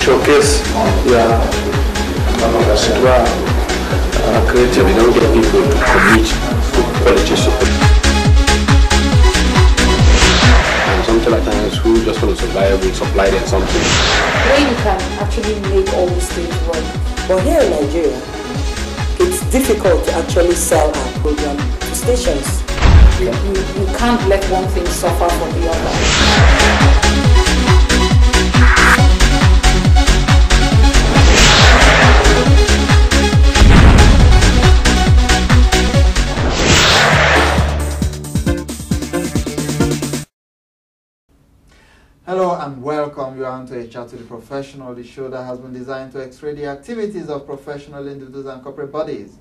showcase their creativity, don't get people to commit to quality support. And sometimes at times who just want to survive, we supply them something. Where you can actually make all these things work. But here in Nigeria, it's difficult to actually sell our program to stations. You can't let one thing suffer from the other. Hello and welcome you on to A Chat to the Professional, the show that has been designed to x-ray the activities of professional individuals and corporate bodies.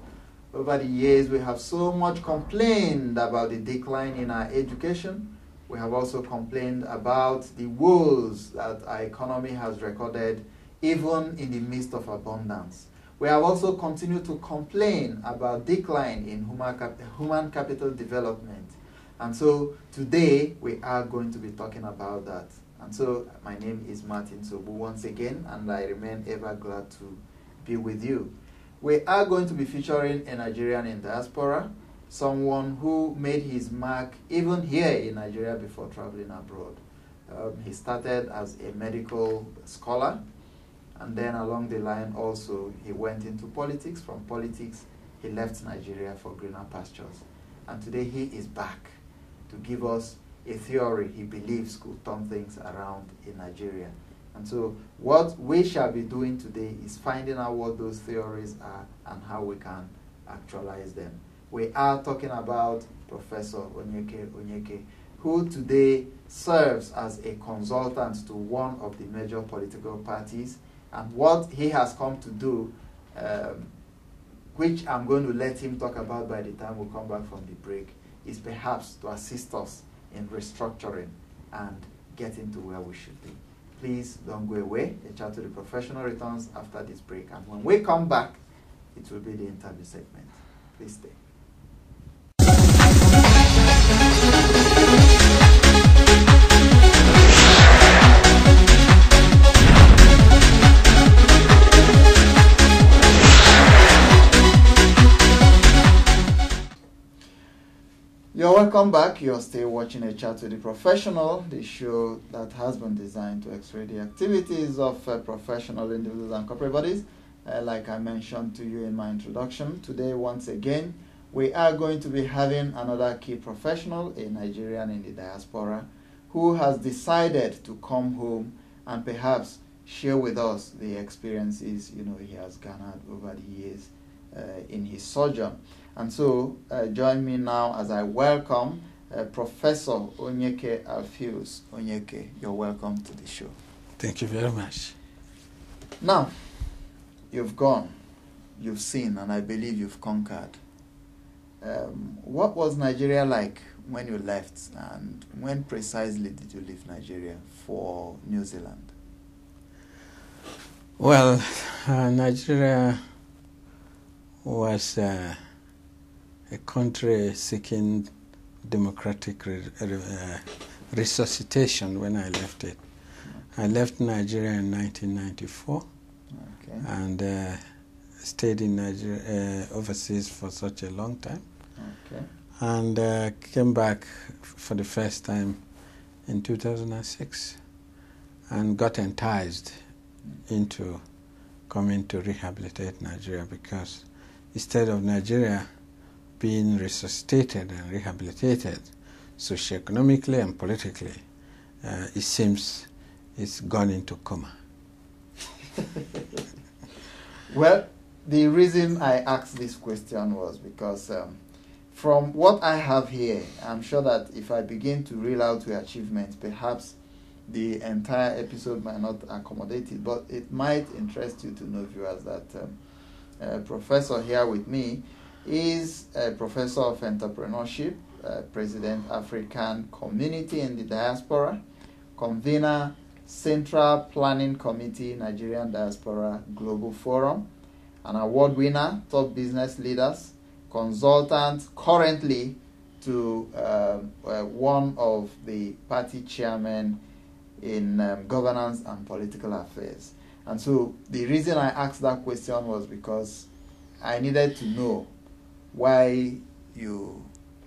Over the years, we have so much complained about the decline in our education. We have also complained about the woes that our economy has recorded, even in the midst of abundance. We have also continued to complain about decline in human capital development. And so today, we are going to be talking about that. And so my name is Martin Sobu once again, and I remain ever glad to be with you. We are going to be featuring a Nigerian in diaspora, someone who made his mark even here in Nigeria before traveling abroad. He started as a medical scholar, and then along the line also he went into politics. From politics, he left Nigeria for greener pastures. And today he is back to give us a theory he believes could turn things around in Nigeria. And so what we shall be doing today is finding out what those theories are and how we can actualize them. We are talking about Professor Onyeke, who today serves as a consultant to one of the major political parties. And what he has come to do, which I'm going to let him talk about by the time we come back from the break, is perhaps to assist us in restructuring and getting to where we should be. Please don't go away. A Chat to the Professional returns after this break. And when we come back, it will be the interview segment. Please stay. You're welcome back. You're still watching A Chat with the Professional, the show that has been designed to x-ray the activities of professional individuals and corporate bodies. Like I mentioned to you in my introduction, today once again, we are going to be having another key professional, a Nigerian in the diaspora, who has decided to come home and perhaps share with us the experiences he has garnered over the years in his sojourn. And so, join me now as I welcome Professor Onyeke Alpheus Onyeke. You're welcome to the show. Thank you very much. Now, you've gone, you've seen, and I believe you've conquered. What was Nigeria like when you left, and when precisely did you leave Nigeria for New Zealand? Well, Nigeria was a country seeking democratic resuscitation when I left it. I left Nigeria in 1994 and stayed in Nigeria overseas for such a long time. And came back for the first time in 2006 and got enticed into coming to rehabilitate Nigeria, because instead of Nigeria being resuscitated and rehabilitated socioeconomically and politically, it seems it's gone into coma. Well, the reason I asked this question was because from what I have here, I'm sure that if I begin to reel out your achievements, perhaps the entire episode might not accommodate it, but it might interest you to know, viewers, that professor here with me is a Professor of Entrepreneurship, President African Community in the Diaspora, Convener, Central Planning Committee, Nigerian Diaspora Global Forum, an award winner, Top Business Leaders, consultant currently to one of the party chairmen in governance and political affairs. And so the reason I asked that question was because I needed to know why you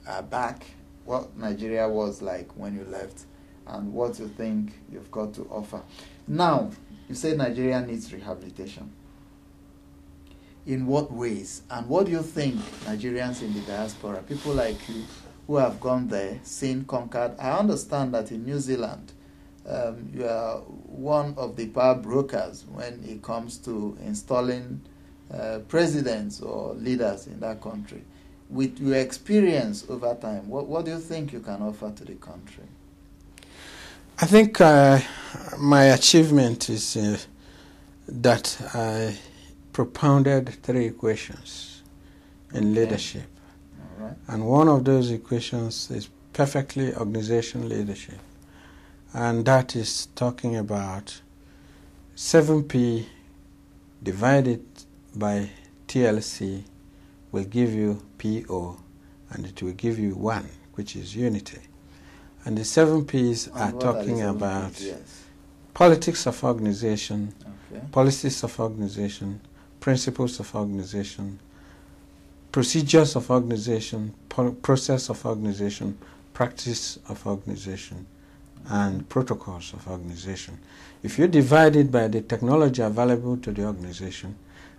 are back, what Nigeria was like when you left, and what you think you've got to offer. Now, you say Nigeria needs rehabilitation. In what ways? And what do you think Nigerians in the diaspora, people like you who have gone there, seen, conquered? I understand that in New Zealand, you are one of the power brokers when it comes to installing presidents or leaders in that country. With your experience over time, what do you think you can offer to the country? I think my achievement is that I propounded 3 equations in leadership. All right. And one of those equations is perfectly organization leadership. And that is talking about 7P divided by TLC will give you PO, and it will give you 1, which is unity. And the 7Ps are talking about politics of organization, policies of organization, principles of organization, procedures of organization, process of organization, practice of organization, and protocols of organization. If you divide it by the technology available to the organization,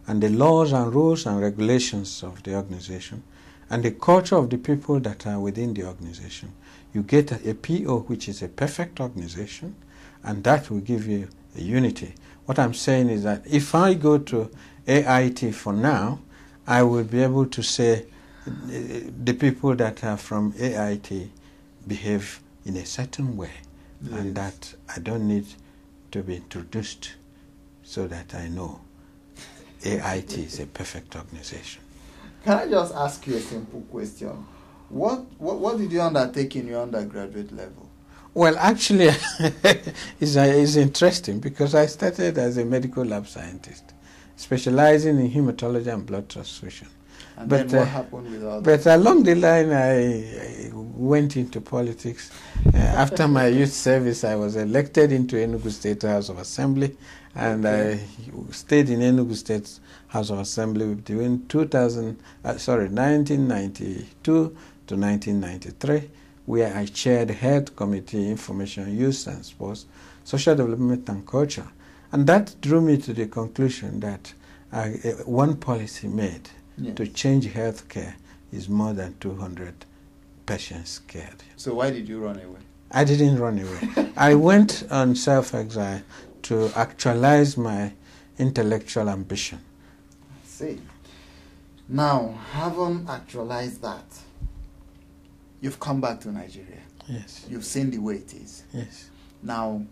and the laws and rules and regulations of the organization, and the culture of the people that are within the organization, you get a PO, which is a perfect organization, and that will give you a unity. What I'm saying is that if I go to AIT for now, I will be able to say the people that are from AIT behave in a certain way, and that I don't need to be introduced so that I know AIT is a perfect organization. Can I just ask you a simple question? What did you undertake in your undergraduate level? Well, actually, it's interesting because I started as a medical lab scientist, specializing in hematology and blood transfusion. And then what happened with all that? But along the line, I went into politics. After my youth service, I was elected into Enugu State House of Assembly, and I stayed in Enugu State House of Assembly between 1992 to 1993, where I chaired Health Committee, Information, Youth and Sports, Social Development and Culture. And that drew me to the conclusion that one policy made to change healthcare is more than 200 patients cared. So why did you run away? I didn't run away. I went on self-exile to actualize my intellectual ambition. I see. Now, having actualized that, you've come back to Nigeria. Yes. You've seen the way it is. Yes. Now,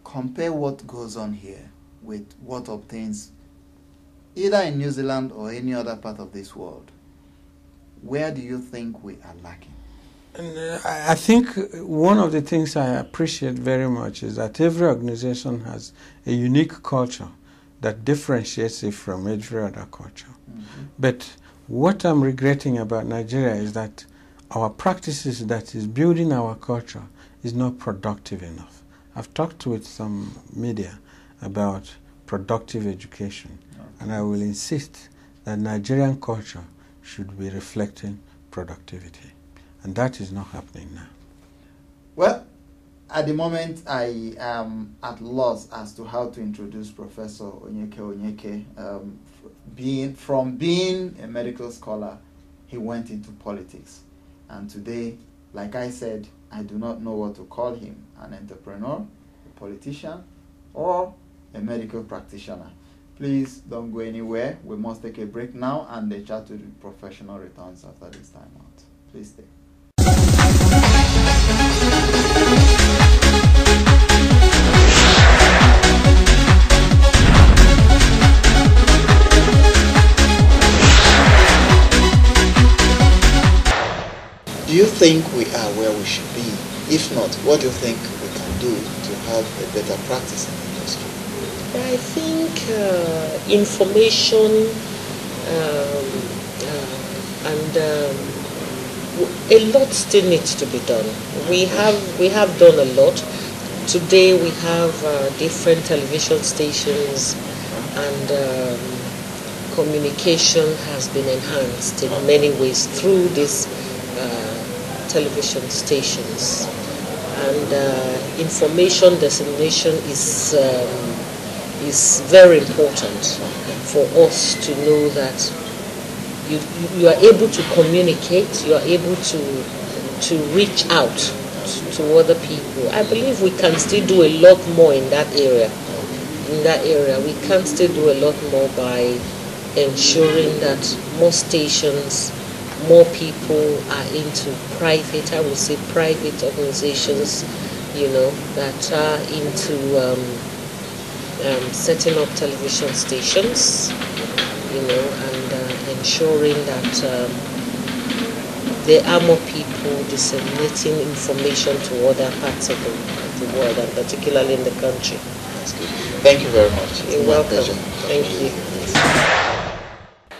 compare what goes on here with what obtains either in New Zealand or any other part of this world. Where do you think we are lacking? I think one of the things I appreciate very much is that every organization has a unique culture that differentiates it from every other culture. Mm-hmm. But what I'm regretting about Nigeria is that our practices that is building our culture is not productive enough. I've talked with some media about productive education, and I will insist that Nigerian culture should be reflecting productivity. And that is not happening now. Well, at the moment, I am at loss as to how to introduce Professor Onyeke Onyeke. From being a medical scholar, he went into politics. And today, like I said, I do not know what to call him: an entrepreneur, a politician, or a medical practitioner. Please don't go anywhere. We must take a break now, and the chat to the professional returns after this time out. Please stay. Do you think we are where we should be? If not, what do you think we can do to have a better practice in the industry? I think information and a lot still needs to be done. We have done a lot, today we have different television stations, and communication has been enhanced in many ways through these television stations. And information dissemination is very important for us to know that you are able to communicate, you are able to reach out to other people. I believe we can still do a lot more in that area. We can still do a lot more by ensuring that more stations, more people are into private, I would say private organizations, that are into setting up television stations, and ensuring that there are more people disseminating information to other parts of the world, and particularly in the country. Thank you very much. You're welcome. Thank you.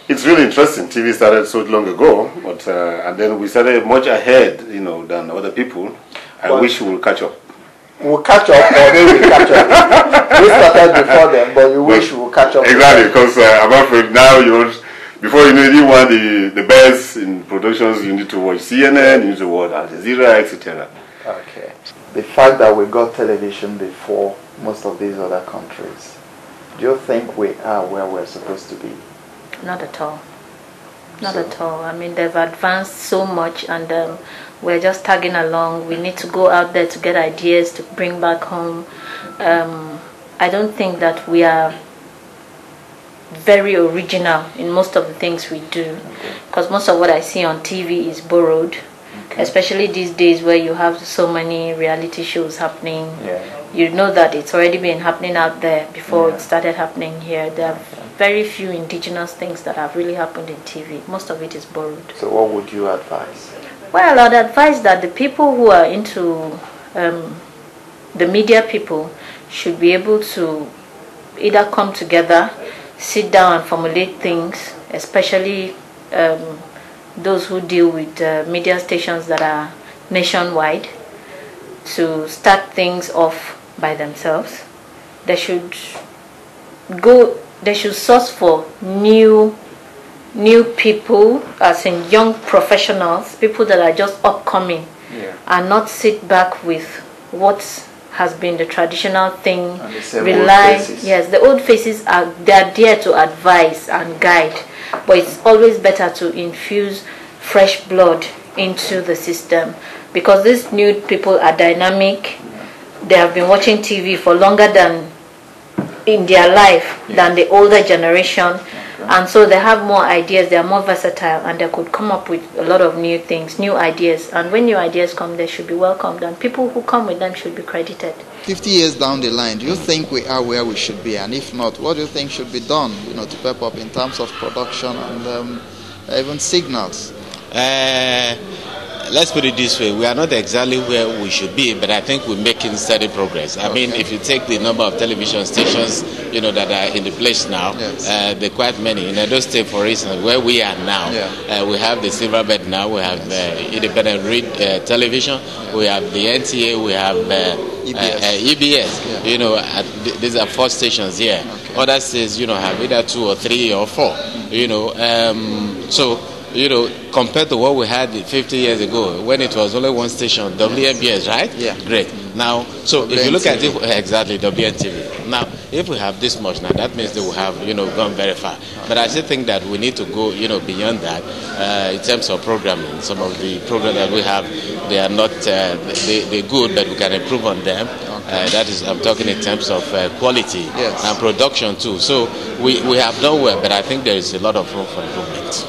It's really interesting. TV started so long ago, but and then we started much ahead, than other people. I wish we will catch up. We'll catch up, or they will catch up. We started before them, but you wish we will catch up. Exactly, because I'm afraid now before you know you want the best in productions, you need to watch CNN, you need to watch Al Jazeera, etc. Okay. The fact that we got television before most of these other countries, do you think we are where we're supposed to be? Not at all. Not at all. I mean, they've advanced so much, and we're just tagging along. We need to go out there to get ideas to bring back home. I don't think that we are very original in most of the things we do, because most of what I see on TV is borrowed, especially these days where you have so many reality shows happening. You know that it's already been happening out there before it started happening here. There are very few indigenous things that have really happened in TV. Most of it is borrowed. So what would you advise? Well, I'd advise that the people who are into the media people should be able to either come together, sit down and formulate things, especially those who deal with media stations that are nationwide, to start things off by themselves. They should source for new people, as in young professionals, people that are just upcoming, and not sit back with what has been the traditional thing. The old faces are there to advise and guide, but it's always better to infuse fresh blood into the system, because these new people are dynamic. They have been watching TV for longer than in their life than the older generation, and so they have more ideas. They are more versatile, and they could come up with a lot of new things, new ideas. And when new ideas come, they should be welcomed, and people who come with them should be credited. 50 years down the line, do you think we are where we should be? And if not, what do you think should be done, to pep up in terms of production and even signals? Let's put it this way, we are not exactly where we should be, but I think we're making steady progress. I mean, if you take the number of television stations, that are in the place now, there are quite many. In Edo State, for instance, where we are now, we have the Silverbird now, we have independent read television, we have the NTA, we have EBS. These are 4 stations here. Other states, have either 2 or 3 or 4. Compared to what we had 50 years ago, when it was only one station, WMBS, right? Yeah. Great. Now, so if you look at it, exactly, WNTV. Now, if we have this much now, that means that we have, gone very far. But I still think that we need to go, beyond that in terms of programming. Some of the programs that we have, they are not, they're good, but we can improve on them. That is, I'm talking in terms of quality and production too. So we have done well, but I think there is a lot of room for improvement.